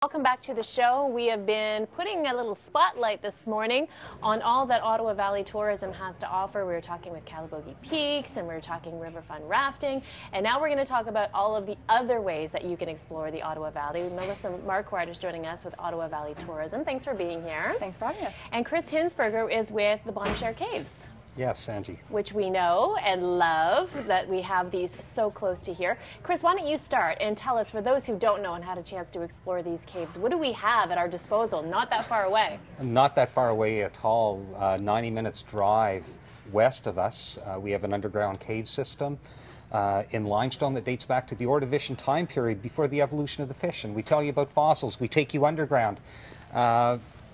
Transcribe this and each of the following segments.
Welcome back to the show. We have been putting a little spotlight this morning on all that Ottawa Valley Tourism has to offer. We were talking with Calabogie Peaks and we were talking riverfront rafting, and now we're going to talk about all of the other ways that you can explore the Ottawa Valley. Melissa Marquardt is joining us with Ottawa Valley Tourism. Thanks for being here. Thanks for having us. And Chris Hinsberger is with the Bonachere Caves. Yes, Angie. Which we know and love that we have these so close to here. Chris, why don't you start and tell us, for those who don't know and had a chance to explore these caves, what do we have at our disposal not that far away? Not that far away at all. 90 minutes drive west of us. We have an underground cave system in limestone that dates back to the Ordovician time period before the evolution of the fish. And we tell you about fossils. We take you underground.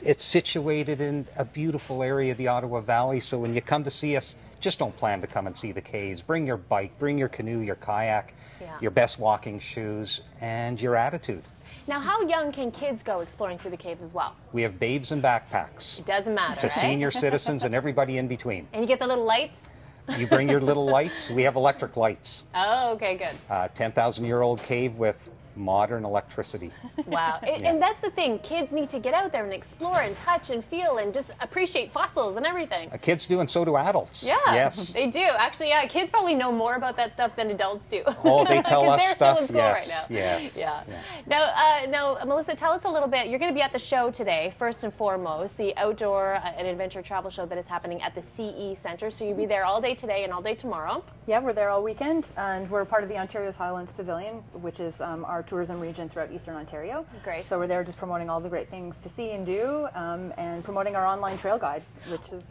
It's situated in a beautiful area of the Ottawa Valley, so when you come to see us, just don't plan to come and see the caves. Bring your bike, bring your canoe, your kayak, your best walking shoes, and your attitude. Now, how young can kids go exploring through the caves as well? We have babes and backpacks. It doesn't matter, to senior citizens and everybody in between. And you get the little lights? You bring your little lights. We have electric lights. Oh, okay, good. 10,000-year-old cave with modern electricity. Wow. And that's the thing. Kids need to get out there and explore and touch and feel and just appreciate fossils and everything. Kids do, and so do adults. Yeah, yes, they do. Actually, yeah, kids probably know more about that stuff than adults do. Oh, they tell us they're stuff. Still in school right now. Yes. Yeah. Now, Melissa, tell us a little bit. You're going to be at the show today, first and foremost, the outdoor and adventure travel show that is happening at the CE Centre. So you'll be there all day today and all day tomorrow. Yeah, we're there all weekend, and we're part of the Ontario's Highlands Pavilion, which is our tourism region throughout Eastern Ontario. Great. So we're there just promoting all the great things to see and do, and promoting our online trail guide, which is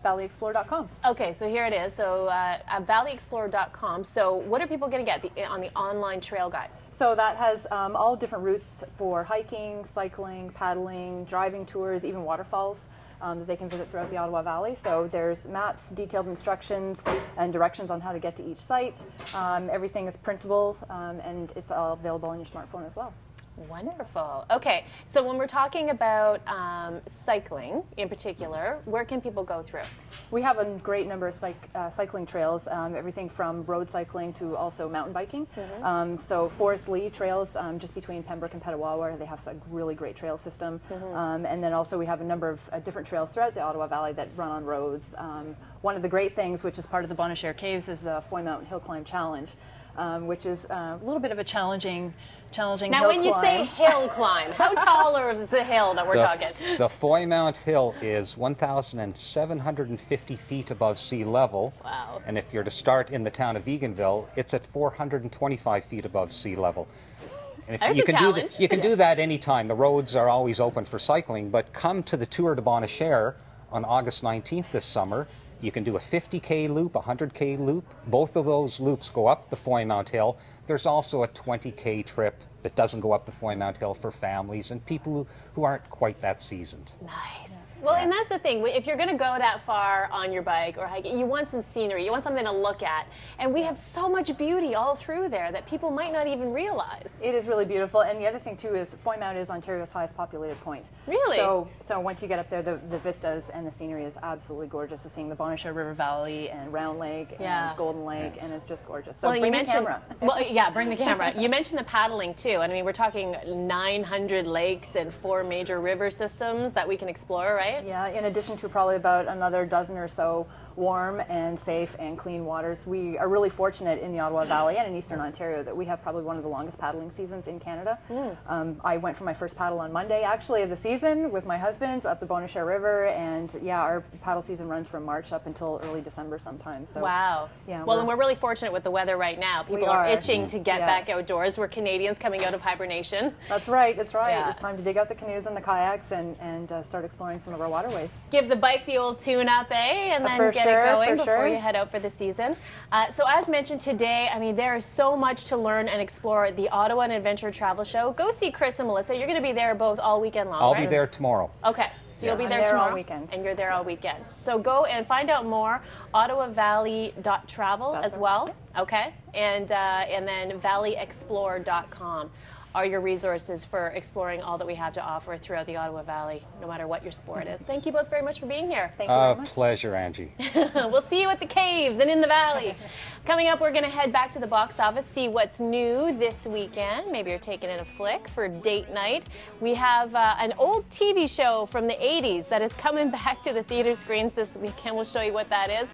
valleyexplore.com. Okay, so here it is. So valleyexplore.com. So what are people going to get on the online trail guide? So that has all different routes for hiking, cycling, paddling, driving tours, even waterfalls that they can visit throughout the Ottawa Valley. So there's maps, detailed instructions, and directions on how to get to each site. Everything is printable, and it's all available on your smartphone as well. Wonderful. Okay, so when we're talking about cycling in particular, where can people go through? We have a great number of cycling trails, everything from road cycling to also mountain biking. So Forest Lee trails just between Pembroke and Petawawa, they have a really great trail system. And then also we have a number of different trails throughout the Ottawa Valley that run on roads. One of the great things, which is part of the Bonachere Caves, is the Foy Mountain Hill Climb Challenge. Which is a little bit of a challenging hill climb. Now, when you say hill climb, how tall is the hill that we're talking? The Foy Mount Hill is 1,750 feet above sea level. Wow. And if you're to start in the town of Eganville, it's at 425 feet above sea level. And if you can do that anytime. The roads are always open for cycling, but come to the Tour de Bonachere on August 19th this summer. You can do a 50K loop, a 100K loop. Both of those loops go up the Foy Mount Hill. There's also a 20K trip that doesn't go up the Foy Mount Hill for families and people who aren't quite that seasoned. Nice. Well, and that's the thing. If you're going to go that far on your bike or hiking, you want some scenery. You want something to look at. And we have so much beauty all through there that people might not even realize. It is really beautiful. And the other thing, too, is Foy Mount is Ontario's highest populated point. Really? So once you get up there, the vistas and the scenery is absolutely gorgeous. Seeing the Bonachere River Valley and Round Lake and Golden Lake, and it's just gorgeous. So bring the camera. Well, yeah, bring the camera. You mentioned the paddling, too. I mean, we're talking 900 lakes and 4 major river systems that we can explore, right? Yeah, in addition to probably about another dozen or so warm and safe and clean waters. We are really fortunate in the Ottawa Valley and in Eastern Ontario that we have probably one of the longest paddling seasons in Canada. I went for my first paddle on Monday, actually, of the season with my husband up the Bonachere River, and yeah, our paddle season runs from March up until early December sometimes. So, wow. Yeah. Well, and we're really fortunate with the weather right now. People are itching to get back outdoors. We're Canadians coming out of hibernation. That's right. That's right. Yeah. It's time to dig out the canoes and the kayaks and start exploring some of our waterways. Give the bike the old tune-up, and then get it going before you head out for the season. So as mentioned today, I mean, there is so much to learn and explore at the Ottawa and Adventure Travel Show. Go see Chris and Melissa. You're going to be there both all weekend long, I'll be there tomorrow. Okay, so you'll be there tomorrow. all weekend. And you're there all weekend. So go and find out more, ottawavalley.travel as well, okay? And then valleyexplore.com. are your resources for exploring all that we have to offer throughout the Ottawa Valley, no matter what your sport is. Thank you both very much for being here. Thank you very much. Pleasure, Angie. We'll see you at the caves and in the valley. Coming up, we're going to head back to the box office, see what's new this weekend. Maybe you're taking in a flick for date night. We have an old TV show from the 80s that is coming back to the theater screens this weekend. We'll show you what that is.